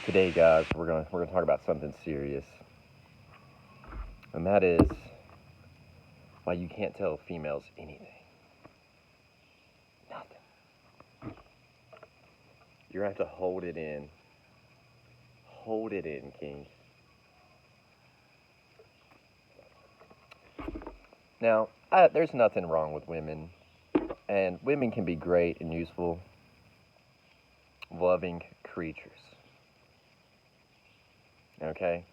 Today, guys, we're gonna talk about something serious, and that is why you can't tell females anything. Nothing. You're gonna have to hold it in. Hold it in, King. Now, there's nothing wrong with women, and women can be great and useful, loving creatures. Okay?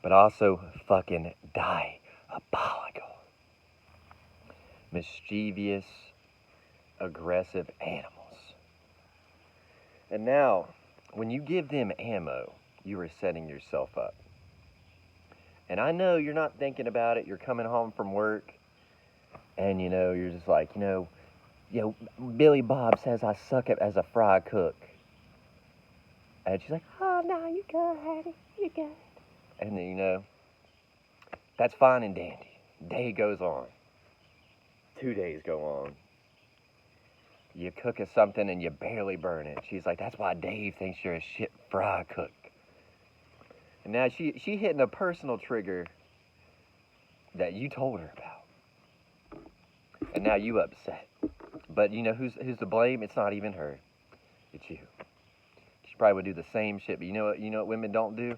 But also fucking diabolical, mischievous, aggressive animals. And now, when you give them ammo, you are setting yourself up. And I know you're not thinking about it. You're coming home from work, and you're just like, Billy Bob says I suck at as a fry cook. And she's like, oh no, you go, honey, you go. And then that's fine and dandy. Day goes on. 2 days go on. You cook us something and you barely burn it. She's like, that's why Dave thinks you're a shit fry cook. And now she hitting a personal trigger that you told her about. And now you upset. But you know who's to blame? It's not even her. It's you. She probably would do the same shit. But you know what women don't do?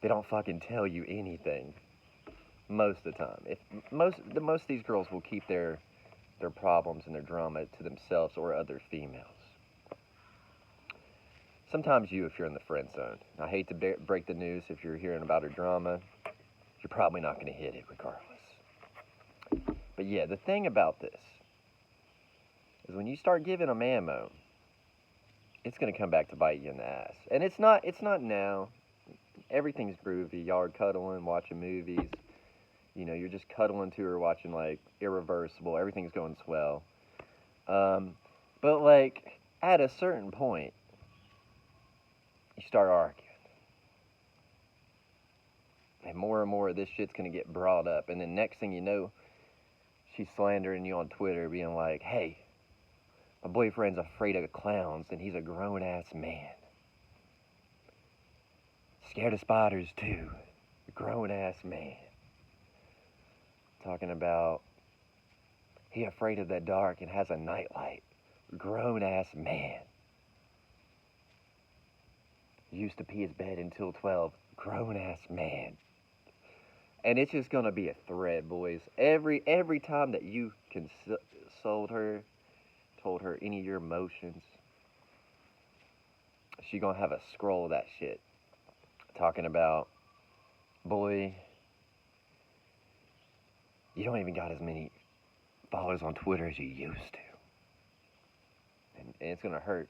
They don't fucking tell you anything. Most of the time. If most of these girls will keep their problems and their drama to themselves or other females. Sometimes you, if you're in the friend zone. I hate to break the news. If you're hearing about her drama, you're probably not going to hit it regardless. But yeah, the thing about this is when you start giving them ammo, it's going to come back to bite you in the ass. And it's not now. Everything's groovy. Y'all are cuddling, watching movies. You're just cuddling to her, watching like Irreversible. Everything's going swell. But like at a certain point, you start arguing. And more of this shit's gonna get brought up. And then next thing you know, she's slandering you on Twitter, being like, hey, my boyfriend's afraid of clowns and he's a grown ass man. Scared of spiders too. A grown ass man. Talking about he afraid of the dark and has a nightlight. Grown ass man. Used to pee his bed until 12. Grown ass man. And it's just gonna be a thread, boys. Every time that you consoled her, told her any of your emotions, she gonna have a scroll of that shit. Talking about, boy, you don't even got as many followers on Twitter as you used to. And it's gonna hurt.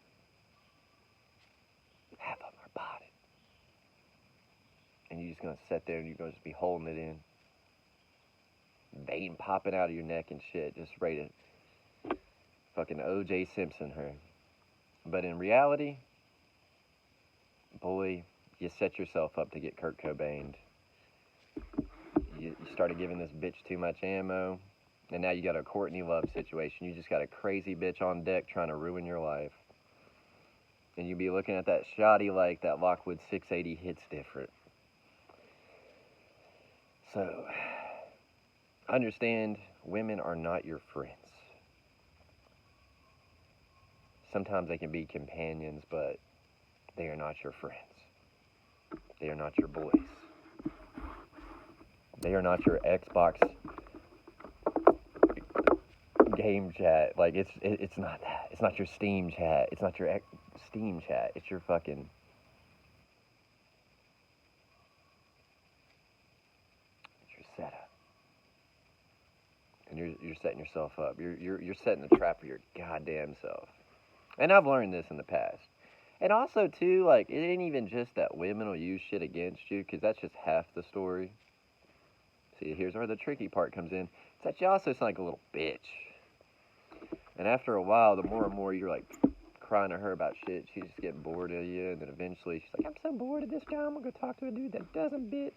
Half of her body. And you're just gonna sit there and you're gonna just be holding it in. Vein popping out of your neck and shit. Just ready to fucking O.J. Simpson her. But in reality, boy, you set yourself up to get Kurt Cobained. You started giving this bitch too much ammo. And now you got a Courtney Love situation. You just got a crazy bitch on deck trying to ruin your life. And you be looking at that shoddy like that Lockwood 680 hits different. So, understand, women are not your friends. Sometimes they can be companions, but they are not your friends. They are not your boys. They are not your Xbox game chat. Like, it's not that. It's not your Steam chat. It's not your Steam chat. It's your fucking... It's your setup. And you're setting yourself up. You're setting a trap for your goddamn self. And I've learned this in the past. And also, too, like, it ain't even just that women will use shit against you, because that's just half the story. See, here's where the tricky part comes in. It's that you also sound like a little bitch. And after a while, the more and more you're, like, crying to her about shit, she's just getting bored of you. And then eventually she's like, I'm so bored of this guy, I'm gonna go talk to a dude that doesn't, bitch.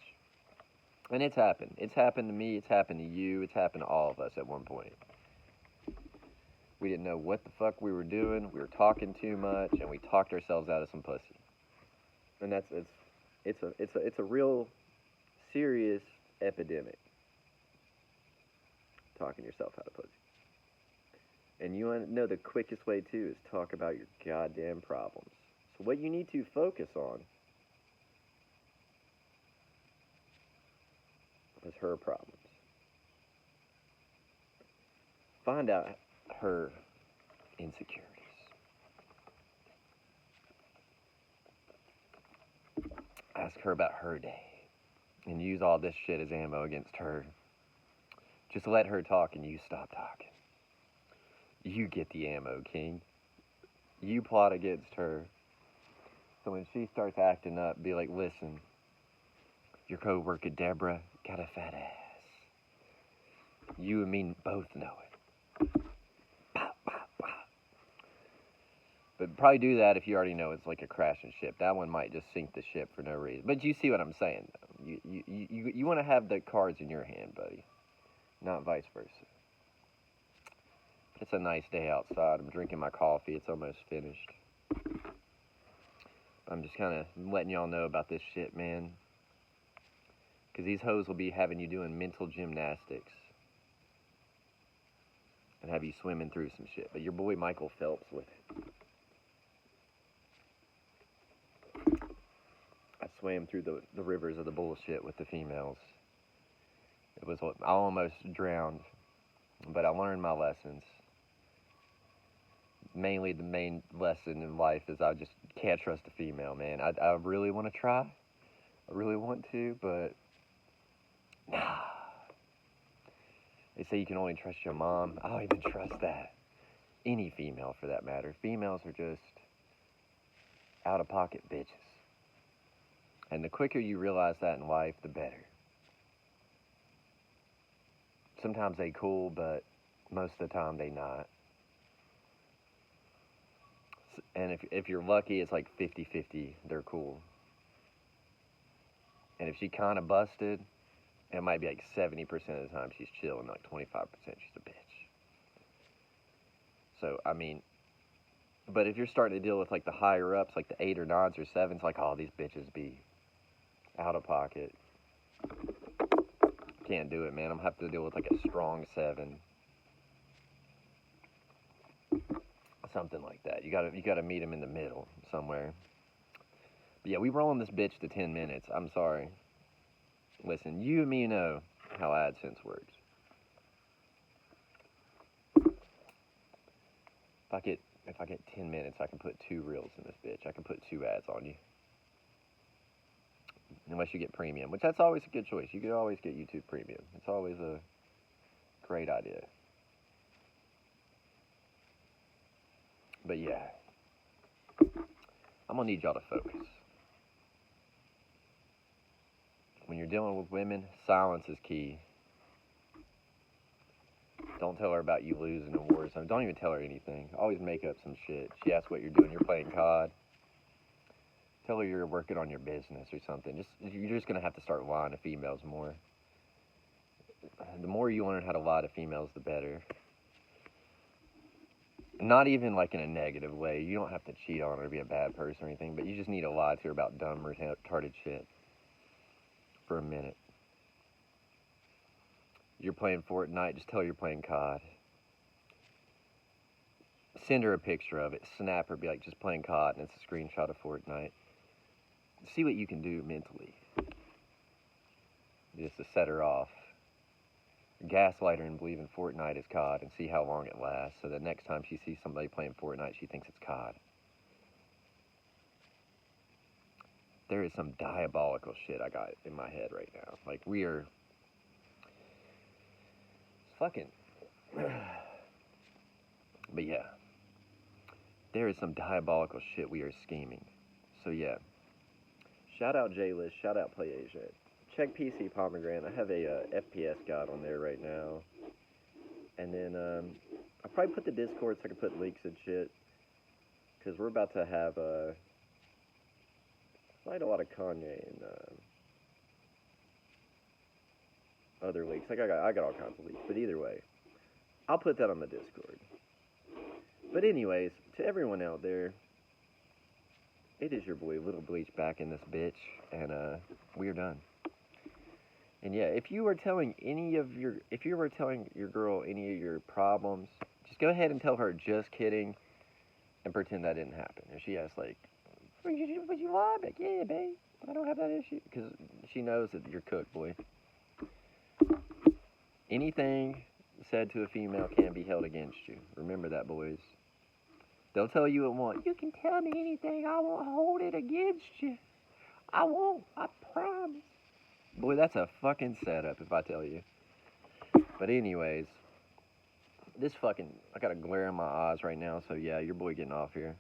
And it's happened. It's happened to me, it's happened to you, it's happened to all of us at one point. We didn't know what the fuck we were doing. We were talking too much, and we talked ourselves out of some pussy. And it's a real serious epidemic. Talking yourself out of pussy. And you want to know the quickest way too is talk about your goddamn problems. So what you need to focus on is her problems. Find out her insecurities. Ask her about her day. And use all this shit as ammo against her. Just let her talk and you stop talking. You get the ammo, King. You plot against her. So when she starts acting up, be like, listen, your coworker Deborah got a fat ass. You and me both know it. Pop, pop, pop. But probably do that if you already know it's like a crashing ship. That one might just sink the ship for no reason. But you see what I'm saying, though. You want to have the cards in your hand, buddy. Not vice versa. It's a nice day outside. I'm drinking my coffee. It's almost finished. I'm just kind of letting y'all know about this shit, man. Because these hoes will be having you doing mental gymnastics. And have you swimming through some shit. But your boy Michael Phelps with it. I swam through the rivers of the bullshit with the females. It was I almost drowned. But I learned my lessons. Mainly the main lesson in life is I just can't trust a female, man. I really want to try. I really want to, but nah. They say you can only trust your mom. I don't even trust that. Any female, for that matter. Females are just out-of-pocket bitches. And the quicker you realize that in life, the better. Sometimes they cool, but most of the time they not. And if you're lucky, it's like 50-50, they're cool. And if she kind of busted, it might be like 70% of the time she's chill, and like 25% she's a bitch. So, I mean, but if you're starting to deal with like the higher ups, like the 8 or 9s or 7s, like, oh, these bitches be out of pocket. Can't do it, man. I'm gonna have to deal with like a strong 7. Something like that. You gotta meet him in the middle somewhere. But yeah, we rolling this bitch to 10 minutes. I'm sorry. Listen, you and me know how AdSense works. If I get 10 minutes, I can put 2 reels in this bitch. I can put 2 ads on you. Unless you get premium, which that's always a good choice. You could always get YouTube premium. It's always a great idea. But yeah, I'm gonna need y'all to focus. When you're dealing with women, silence is key. Don't tell her about you losing in Warzone. Don't even tell her anything. Always make up some shit. She asks what you're doing. You're playing COD. Tell her you're working on your business or something. You're just gonna have to start lying to females more. The more you learn how to lie to females, the better. Not even like in a negative way. You don't have to cheat on her to be a bad person or anything, but you just need to lie to her about dumb, retarded shit for a minute. You're playing Fortnite, just tell her you're playing COD. Send her a picture of it, snap her, be like, just playing COD, and it's a screenshot of Fortnite. See what you can do mentally. Just to set her off. Gaslight her and believe in Fortnite is COD and see how long it lasts, so that next time she sees somebody playing Fortnite, she thinks it's COD. There is some diabolical shit I got in my head right now. Like, we are fucking... But yeah. There is some diabolical shit we are scheming. So yeah. Shout out J-List, shout out PlayAsia. Check PC Pomegranate. I have a FPS guide on there right now. And then I'll probably put the Discord so I can put links and shit. Because we're about to have quite a lot of Kanye and other leaks. Like I got all kinds of leaks. But either way, I'll put that on the Discord. But anyways, to everyone out there, it is your boy Little Bleach back in this bitch, and we're done. And yeah, if you were telling your girl any of your problems, just go ahead and tell her just kidding, and pretend that didn't happen. If she asks like, "Would you lie?" Like, yeah, babe, I don't have that issue, because she knows that you're cooked, boy. Anything said to a female can be held against you. Remember that, boys. They'll tell you it won't. You can tell me anything. I won't hold it against you. I won't. I promise. Boy, that's a fucking setup if I tell you. But anyways, I got a glare in my eyes right now. So yeah, your boy getting off here.